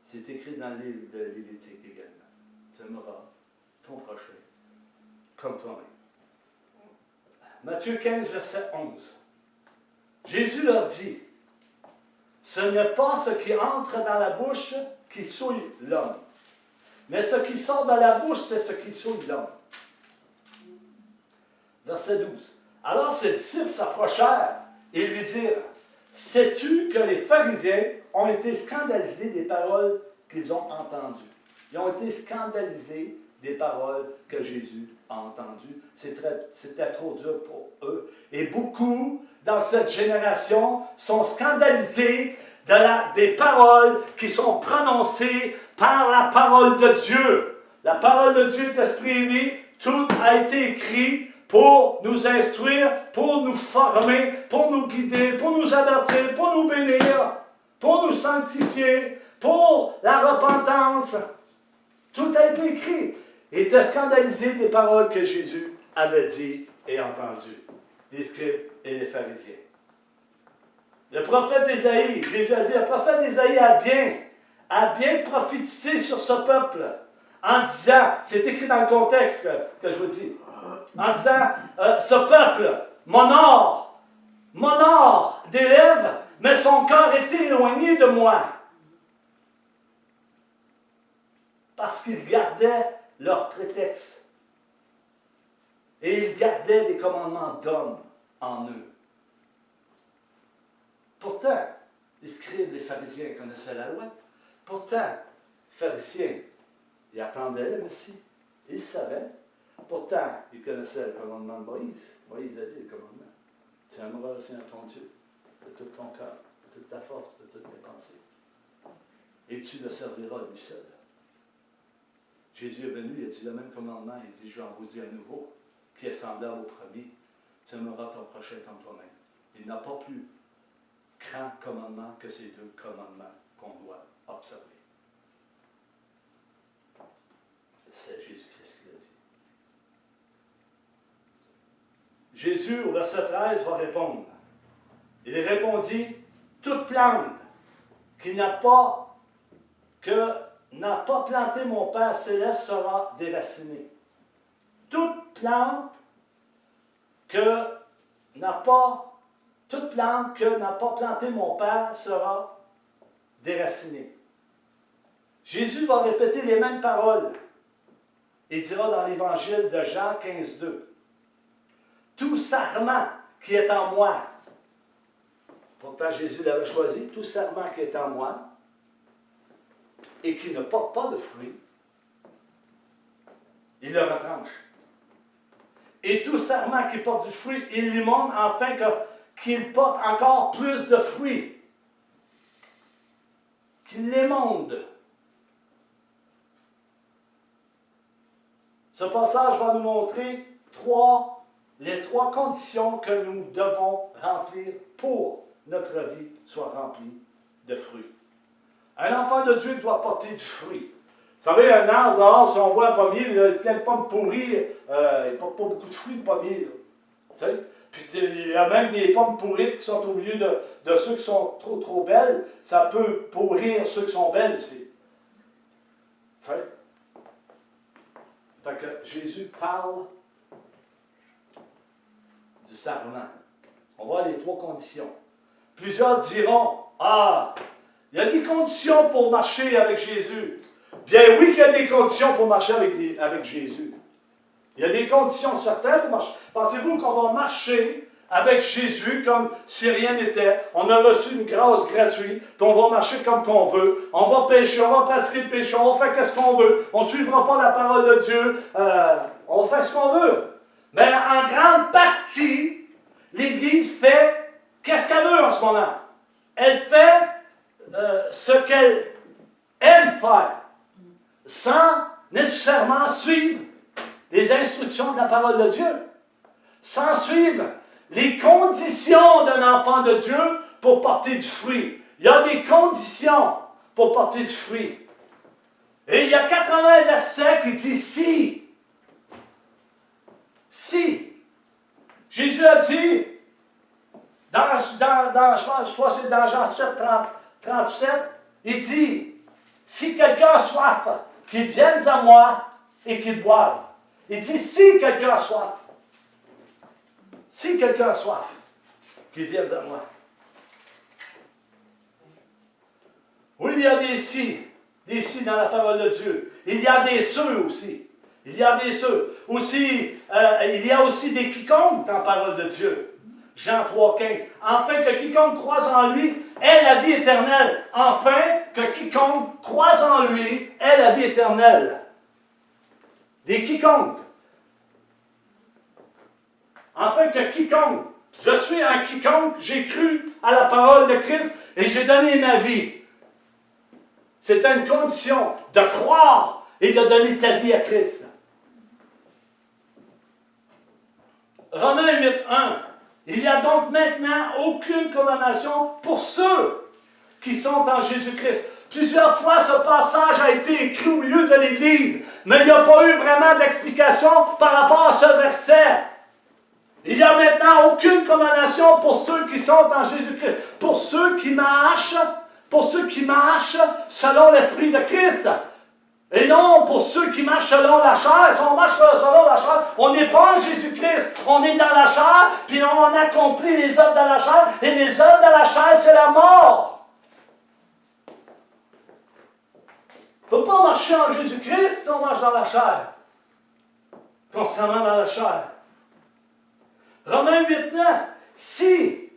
C'est écrit dans le livre de Lévitique également. Tu aimeras ton prochain comme toi-même. Matthieu 15, verset 11. Jésus leur dit, ce n'est pas ce qui entre dans la bouche qui souille l'homme, mais ce qui sort de la bouche, c'est ce qui souille l'homme. Verset 12. Alors ses disciples s'approchèrent et lui dirent, sais-tu que les pharisiens ont été scandalisés des paroles qu'ils ont entendues? Ils ont été scandalisés des paroles que Jésus a entendues. C'était trop dur pour eux. Et beaucoup dans cette génération sont scandalisés des paroles qui sont prononcées par la parole de Dieu. La parole de Dieu est esprit et vie. Tout a été écrit pour nous instruire, pour nous former, pour nous guider, pour nous avertir, pour nous bénir, pour nous sanctifier, pour la repentance. Tout a été écrit. Et était scandalisé des paroles que Jésus avait dites et entendues, les scribes et les pharisiens. Le prophète Ésaïe, Jésus a dit, le prophète Ésaïe a bien prophétisé sur ce peuple, en disant, c'est écrit dans le contexte que je vous dis, en disant, ce peuple m'honore des lèvres, mais son cœur était éloigné de moi. Parce qu'ils gardaient leur prétexte. Et ils gardaient des commandements d'hommes en eux. Pourtant, les scribes, les pharisiens connaissaient la loi. Pourtant, les pharisiens, ils attendaient le Messie. Ils savaient. Pourtant, ils connaissaient le commandement de Moïse. Moïse a dit le commandement. Tu aimeras le Seigneur ton Dieu de tout ton cœur, de toute ta force, de toutes tes pensées. Et tu le serviras lui seul. Jésus est venu, il a dit le même commandement. Il dit, je vais en vous dire à nouveau, qui est semblable au premier. Tu aimeras ton prochain comme toi-même. Il n'a pas plus grand commandement que ces deux commandements qu'on doit observer. C'est Jésus-Christ qui l'a dit. Jésus, au verset 13, va répondre. Il répondit, toute plante qui n'a pas planté mon Père céleste sera déracinée. Toute plante que n'a pas planté mon Père sera déracinée. Jésus va répéter les mêmes paroles. Il dira dans l'évangile de Jean 15, 2. Tout sarment qui est en moi, pourtant Jésus l'avait choisi, tout sarment qui est en moi et qui ne porte pas de fruits, il le retranche. Et tout sarment qui porte du fruit, il lui montre afin qu'il porte encore plus de fruits. Qu'il l'émonde. Ce passage va nous montrer les trois conditions que nous devons remplir pour notre vie soit remplie de fruits. Un enfant de Dieu doit porter du fruit. Vous savez, un arbre dehors, si on voit un pommier, il a plein de pommes pourries, il ne porte pas beaucoup de fruits, le pommier. Puis il y a même des pommes pourries qui sont au milieu de ceux qui sont trop belles. Ça peut pourrir ceux qui sont belles aussi. Fait que Jésus parle du sarment. On voit les trois conditions. Plusieurs diront, il y a des conditions pour marcher avec Jésus. Bien oui qu'il y a des conditions pour marcher avec Jésus. Il y a des conditions certaines pour marcher. Pensez-vous qu'on va marcher avec Jésus comme si rien n'était? On a reçu une grâce gratuite, puis on va marcher comme qu'on veut. On va pécher, on va pratiquer le péché, on va faire ce qu'on veut. On ne suivra pas la parole de Dieu. On va faire ce qu'on veut. Mais en grande partie, l'Église fait qu'est-ce qu'elle veut en ce moment. Elle fait ce qu'elle aime faire, sans nécessairement suivre les instructions de la parole de Dieu, sans suivre les conditions d'un enfant de Dieu pour porter du fruit. Il y a des conditions pour porter du fruit. Et il y a 80 versets qui disent si. Jésus a dit, je crois que c'est dans Jean 7, 37, il dit, si quelqu'un a soif, qu'il vienne à moi et qu'il boive. Il dit, si quelqu'un a soif, qu'il vienne à moi. Oui, il y a des si dans la parole de Dieu. Il y a des ceux aussi. Il y a aussi des quiconques dans la parole de Dieu. Jean 3, 15. Afin que quiconque croise en lui ait la vie éternelle. Afin que quiconque croise en lui ait la vie éternelle. Des quiconques. Afin que quiconque Je suis un quiconque, j'ai cru à la parole de Christ et j'ai donné ma vie. C'est une condition de croire et de donner ta vie à Christ. Romains 8.1. Il n'y a donc maintenant aucune condamnation pour ceux qui sont en Jésus-Christ. Plusieurs fois, ce passage a été écrit au milieu de l'Église, mais il n'y a pas eu vraiment d'explication par rapport à ce verset. Il n'y a maintenant aucune condamnation pour ceux qui sont en Jésus-Christ, pour ceux qui marchent selon l'Esprit de Christ. Et non pour ceux qui marchent selon la chair. Si on marche selon la chair, on n'est pas en Jésus-Christ. On est dans la chair, puis on accomplit les œuvres de la chair. Et les œuvres de la chair, c'est la mort. On ne peut pas marcher en Jésus-Christ si on marche dans la chair. Constamment dans la chair. Romains 8.9. Si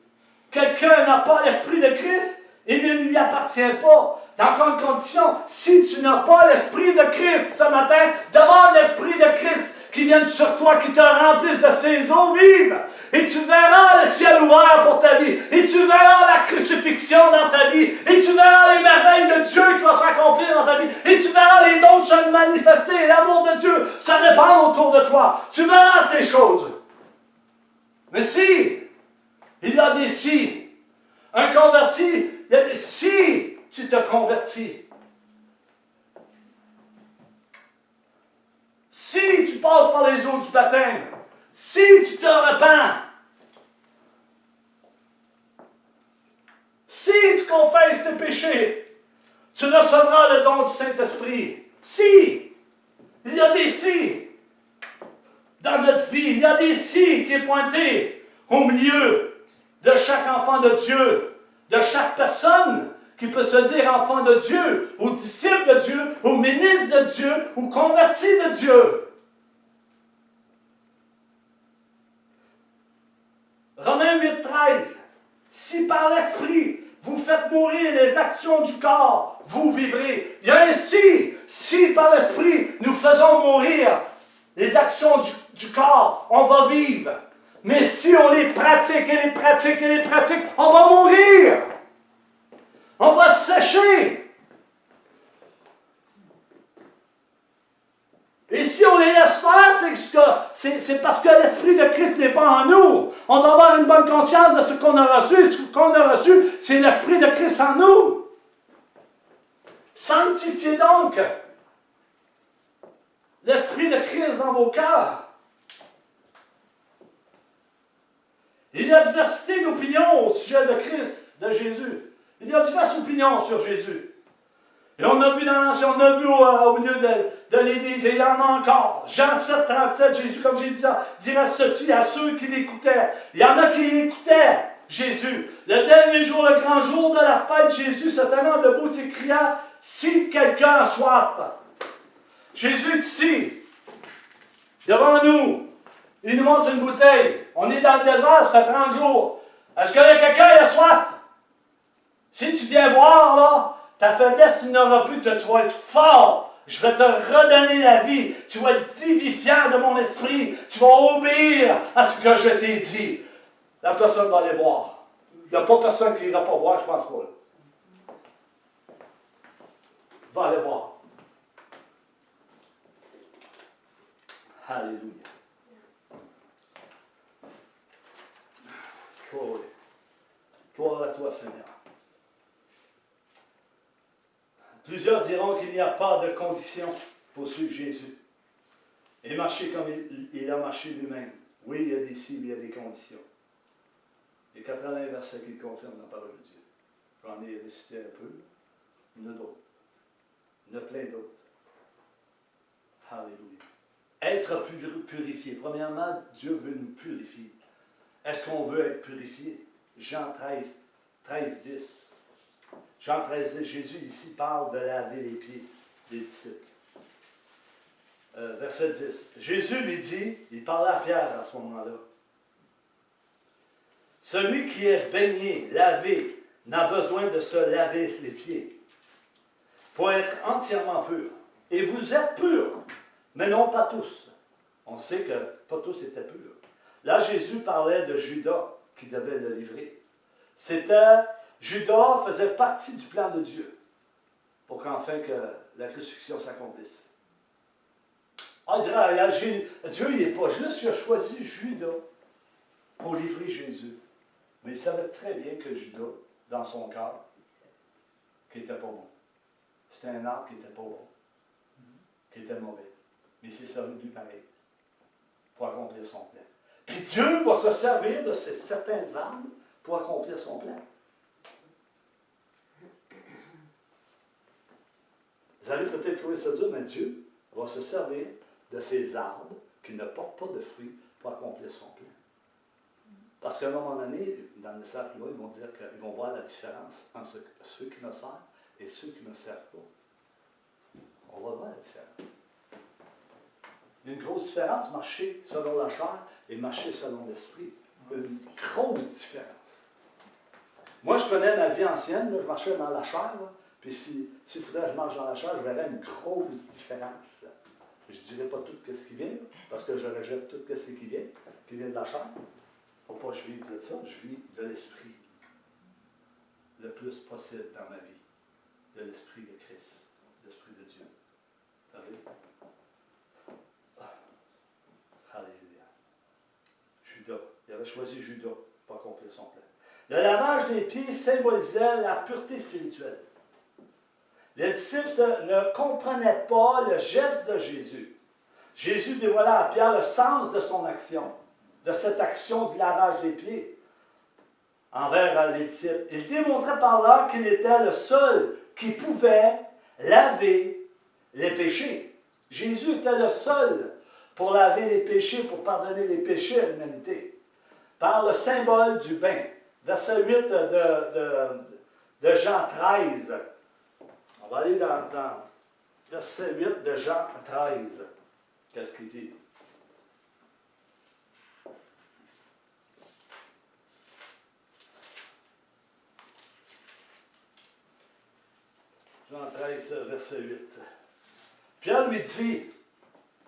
quelqu'un n'a pas l'Esprit de Christ, il ne lui appartient pas. Dans quelle condition? Si tu n'as pas l'Esprit de Christ ce matin, demande l'Esprit de Christ qui vienne sur toi, qui te remplisse de ses eaux vives. Et tu verras le ciel ouvert pour ta vie. Et tu verras la crucifixion dans ta vie. Et tu verras les merveilles de Dieu qui vont s'accomplir dans ta vie. Et tu verras les dons se manifester et l'amour de Dieu se répandre autour de toi. Tu verras ces choses. Mais si, il y a des si. Un converti, il y a des si. Tu te convertis. Si tu passes par les eaux du baptême, si tu te repens, si tu confesses tes péchés, tu recevras le don du Saint-Esprit. Si, il y a des si dans notre vie, il y a des si qui est pointé au milieu de chaque enfant de Dieu, de chaque personne qui peut se dire enfant de Dieu, ou disciple de Dieu, ou ministre de Dieu, ou converti de Dieu. Romains 8.13. Si par l'Esprit vous faites mourir les actions du corps, vous vivrez. Il y a un si. Si par l'Esprit nous faisons mourir les actions du corps, on va vivre. Mais si on les pratique et les pratique et les pratique, on va mourir. On va se sécher. Et si on les laisse faire, c'est parce que l'Esprit de Christ n'est pas en nous. On doit avoir une bonne conscience de ce qu'on a reçu. Ce qu'on a reçu, c'est l'Esprit de Christ en nous. Sanctifiez donc l'Esprit de Christ dans vos cœurs. Il y a diversité d'opinions au sujet de Christ, de Jésus. Il y a diverses opinions sur Jésus. Et on a vu dans l'Ancien, on a vu au milieu de l'Église, et il y en a encore. Jean 7, 37, Jésus, comme j'ai dit ça, dira ceci à ceux qui l'écoutaient. Il y en a qui écoutaient Jésus. Le dernier jour, le grand jour de la fête, Jésus se tenant debout s'écria, si quelqu'un a soif. Jésus est ici, devant nous. Il nous montre une bouteille. On est dans le désert, ça fait 30 jours. Est-ce que quelqu'un a soif? Si tu viens boire, là, ta faiblesse, tu n'auras plus, tu vas être fort. Je vais te redonner la vie. Tu vas être vivifiant de mon esprit. Tu vas obéir à ce que je t'ai dit. La personne va aller boire. Il n'y a pas personne qui n'ira pas boire, je pense pas. Va aller boire. Alléluia. Gloire à toi, Seigneur. Plusieurs diront qu'il n'y a pas de condition pour suivre Jésus et marcher comme il a marché lui-même. Oui, il y a des si, mais il y a des conditions. Il y a 80 versets qui confirment la parole de Dieu. J'en ai récité un peu. Il y en a d'autres. Il y en a plein d'autres. Alléluia. Être purifié. Premièrement, Dieu veut nous purifier. Est-ce qu'on veut être purifié? Jean 13, 10. Jean 13, Jésus ici parle de laver les pieds des disciples. Verset 10. Jésus lui dit, il parle à Pierre à ce moment-là. Celui qui est baigné, lavé, n'a besoin de se laver les pieds pour être entièrement pur. Et vous êtes purs, mais non pas tous. On sait que pas tous étaient purs. Là, Jésus parlait de Judas, qui devait le livrer. C'était, Judas faisait partie du plan de Dieu pour qu'enfin que la crucifixion s'accomplisse. On dirait, Dieu il n'est pas juste, il a choisi Judas pour livrer Jésus. Mais il savait très bien que Judas, dans son cœur, qui n'était pas bon. C'était un arbre qui n'était pas bon, qui était mauvais. Mais il s'est servi de lui pareil, pour accomplir son plan. Puis Dieu va se servir de ces certaines armes pour accomplir son plan. Vous allez peut-être trouver ça dur, mais Dieu va se servir de ces arbres qui ne portent pas de fruits pour accomplir son plan. Parce qu'à un moment donné, dans le message là, ils vont dire qu'ils vont voir la différence entre ceux qui me servent et ceux qui ne me servent pas. On va voir la différence. Il y a une grosse différence, marcher selon la chair et marcher selon l'esprit. Une grosse différence. Moi, je connais ma vie ancienne, là, je marchais dans la chair, là, puis s'il faudrait que je marche dans la chair, je verrais une grosse différence. Je ne dirais pas tout ce qui vient, parce que je rejette tout ce qui vient de la chair. Il ne faut pas que je vive de ça, je vis de l'esprit. Le plus possible dans ma vie. De l'esprit de Christ, l'esprit de Dieu. Vous savez? Alléluia. Judas. Il avait choisi Judas pour accomplir son plan. Le lavage des pieds symbolisait la pureté spirituelle. Les disciples ne comprenaient pas le geste de Jésus. Jésus dévoila à Pierre le sens de son action, de cette action du lavage des pieds envers les disciples. Il démontrait par là qu'il était le seul qui pouvait laver les péchés. Jésus était le seul pour laver les péchés, pour pardonner les péchés à l'humanité. Par le symbole du bain. Verset 8 de Jean 13. On va aller dans verset 8 de Jean 13. Qu'est-ce qu'il dit? Jean 13, verset 8. Pierre lui dit,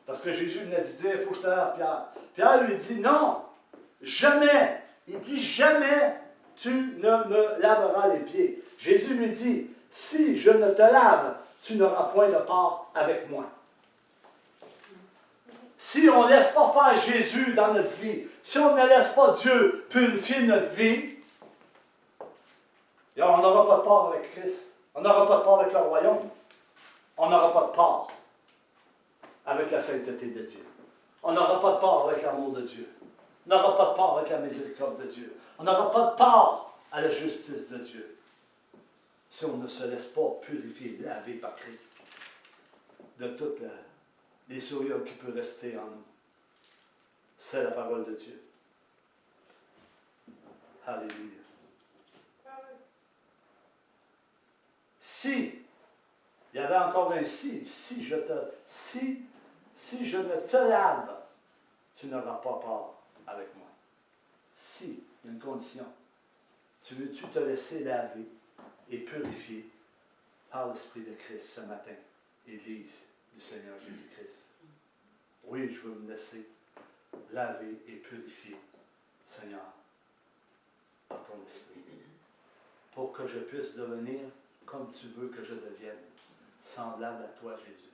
parce que Jésus venait de dire, il faut que je te lave, Pierre. Pierre lui dit, non, jamais. Il dit, jamais tu ne me laveras les pieds. Jésus lui dit, si je ne te lave, tu n'auras point de part avec moi. Si on ne laisse pas faire Jésus dans notre vie, si on ne laisse pas Dieu purifier notre vie, on n'aura pas de part avec Christ. On n'aura pas de part avec le royaume. On n'aura pas de part avec la sainteté de Dieu. On n'aura pas de part avec l'amour de Dieu. On n'aura pas de part avec la miséricorde de Dieu. On n'aura pas de part à la justice de Dieu. Si on ne se laisse pas purifier, laver par Christ de toutes les souillures qui peuvent rester en nous. C'est la parole de Dieu. Alléluia. Si, il y avait encore un si je ne te lave, tu n'auras pas part avec moi. Si, il y a une condition. Tu veux-tu te laisser laver et purifier par l'Esprit de Christ ce matin, Église du Seigneur Jésus-Christ? Oui, je veux me laisser laver et purifier, Seigneur, par ton Esprit, pour que je puisse devenir comme tu veux que je devienne, semblable à toi, Jésus,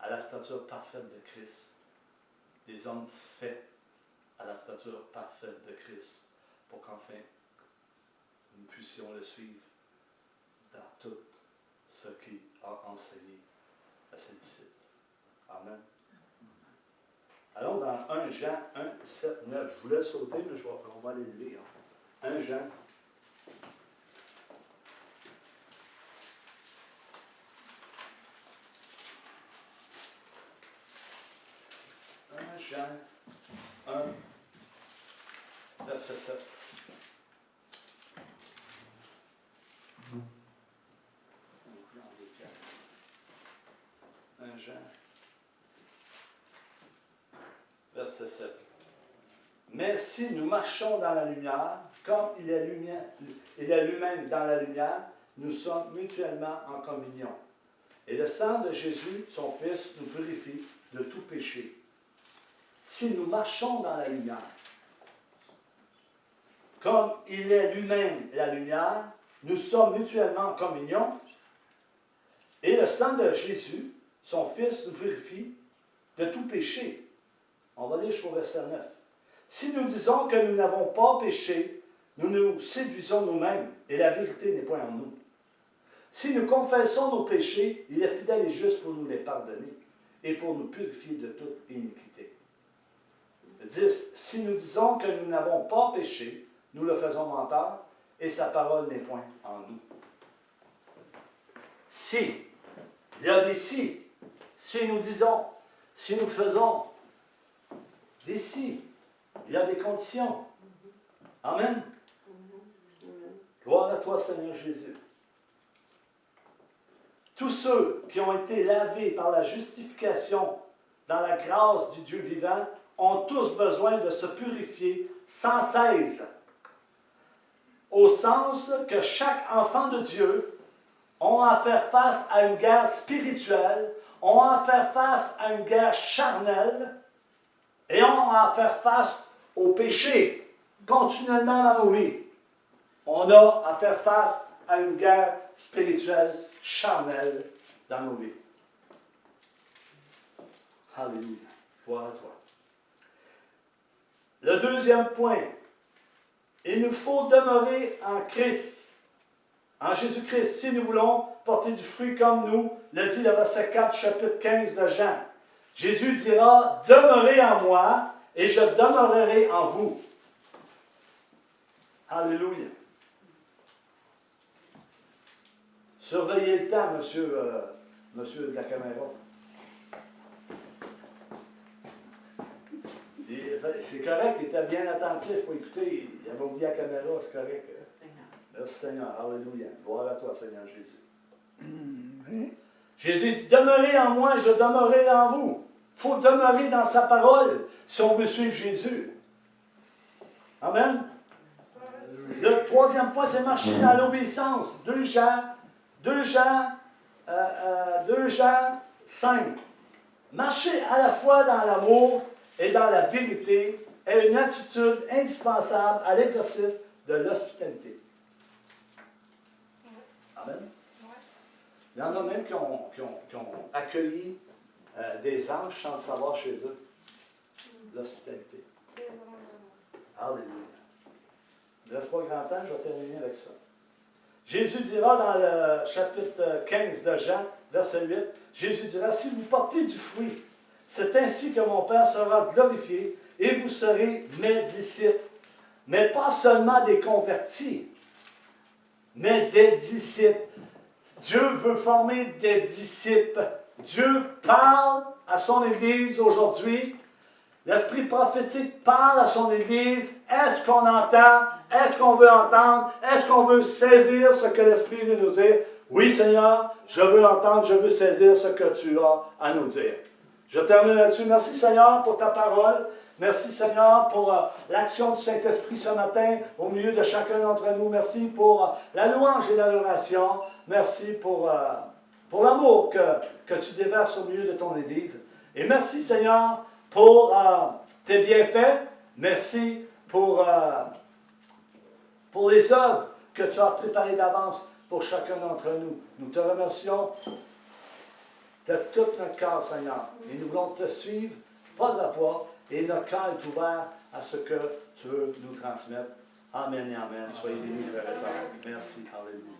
à la stature parfaite de Christ, des hommes faits à la stature parfaite de Christ, pour qu'enfin nous puissions le suivre dans tout ce qu'il a enseigné à ses disciples. Amen. Allons dans 1 Jean 1, 7, 9. Je voulais le sauter, mais on va aller le lire. 1 Jean. 1 Jean 1, verset 7. Jean, verset 7. Mais si nous marchons dans la lumière, comme il est lui-même dans la lumière, nous sommes mutuellement en communion. Et le sang de Jésus, son Fils, nous purifie de tout péché. Si nous marchons dans la lumière, comme il est lui-même la lumière, nous sommes mutuellement en communion, et le sang de Jésus, son Fils, nous purifie de tout péché. On va lire jusqu'au verset 9. Si nous disons que nous n'avons pas péché, nous nous séduisons nous-mêmes, et la vérité n'est point en nous. Si nous confessons nos péchés, il est fidèle et juste pour nous les pardonner, et pour nous purifier de toute iniquité. 10. Si nous disons que nous n'avons pas péché, nous le faisons menteur, et sa parole n'est point en nous. Si, il y a des si. Si nous disons, si nous faisons, des si. Il y a des conditions. Amen. Gloire à toi, Seigneur Jésus. Tous ceux qui ont été lavés par la justification dans la grâce du Dieu vivant ont tous besoin de se purifier sans cesse. Au sens que chaque enfant de Dieu ont à faire face à une guerre spirituelle, ont à faire face à une guerre charnelle et ont à faire face au péché continuellement dans nos vies. On a à faire face à une guerre spirituelle charnelle dans nos vies. Alléluia. Gloire à toi. Le deuxième point, il nous faut demeurer en Christ, en Jésus-Christ, si nous voulons porter du fruit comme nous, le dit le verset 4, chapitre 15 de Jean. Jésus dira, demeurez en moi et je demeurerai en vous. Alléluia. Surveillez le temps, monsieur de la caméra. C'est correct, il était bien attentif pour écouter. Il avait oublié la caméra, c'est correct. Merci Seigneur. Alléluia. Gloire à toi, Seigneur Jésus. Jésus dit, demeurez en moi, je demeurerai en vous. Il faut demeurer dans sa parole si on veut suivre Jésus. Amen. Le troisième point, c'est marcher dans l'obéissance. 2 Jean 5. Marcher à la fois dans l'amour et dans la vérité est une attitude indispensable à l'exercice de l'hospitalité. Amen. Il y en a même qui ont accueilli des anges sans le savoir chez eux. L'hospitalité. Alléluia. Il ne reste pas grand temps, je vais terminer avec ça. Jésus dira dans le chapitre 15 de Jean, verset 8, Jésus dira, si vous portez du fruit, c'est ainsi que mon Père sera glorifié et vous serez mes disciples. Mais pas seulement des convertis, mais des disciples. Dieu veut former des disciples. Dieu parle à son Église aujourd'hui. L'Esprit prophétique parle à son Église. Est-ce qu'on entend? Est-ce qu'on veut entendre? Est-ce qu'on veut saisir ce que l'Esprit veut nous dire? Oui, Seigneur, je veux entendre, je veux saisir ce que tu as à nous dire. Je termine là-dessus. Merci, Seigneur, pour ta parole. Merci, Seigneur, pour l'action du Saint-Esprit ce matin au milieu de chacun d'entre nous. Merci pour la louange et l'adoration. Merci pour l'amour que tu déverses au milieu de ton Église. Et merci, Seigneur, pour tes bienfaits. Merci pour les œuvres que tu as préparées d'avance pour chacun d'entre nous. Nous te remercions de tout notre cœur, Seigneur. Et nous voulons te suivre pas à pas. Et notre cœur est ouvert à ce que tu veux nous transmettre. Amen et amen. Soyez bénis, frères et sœurs. Merci. Alléluia.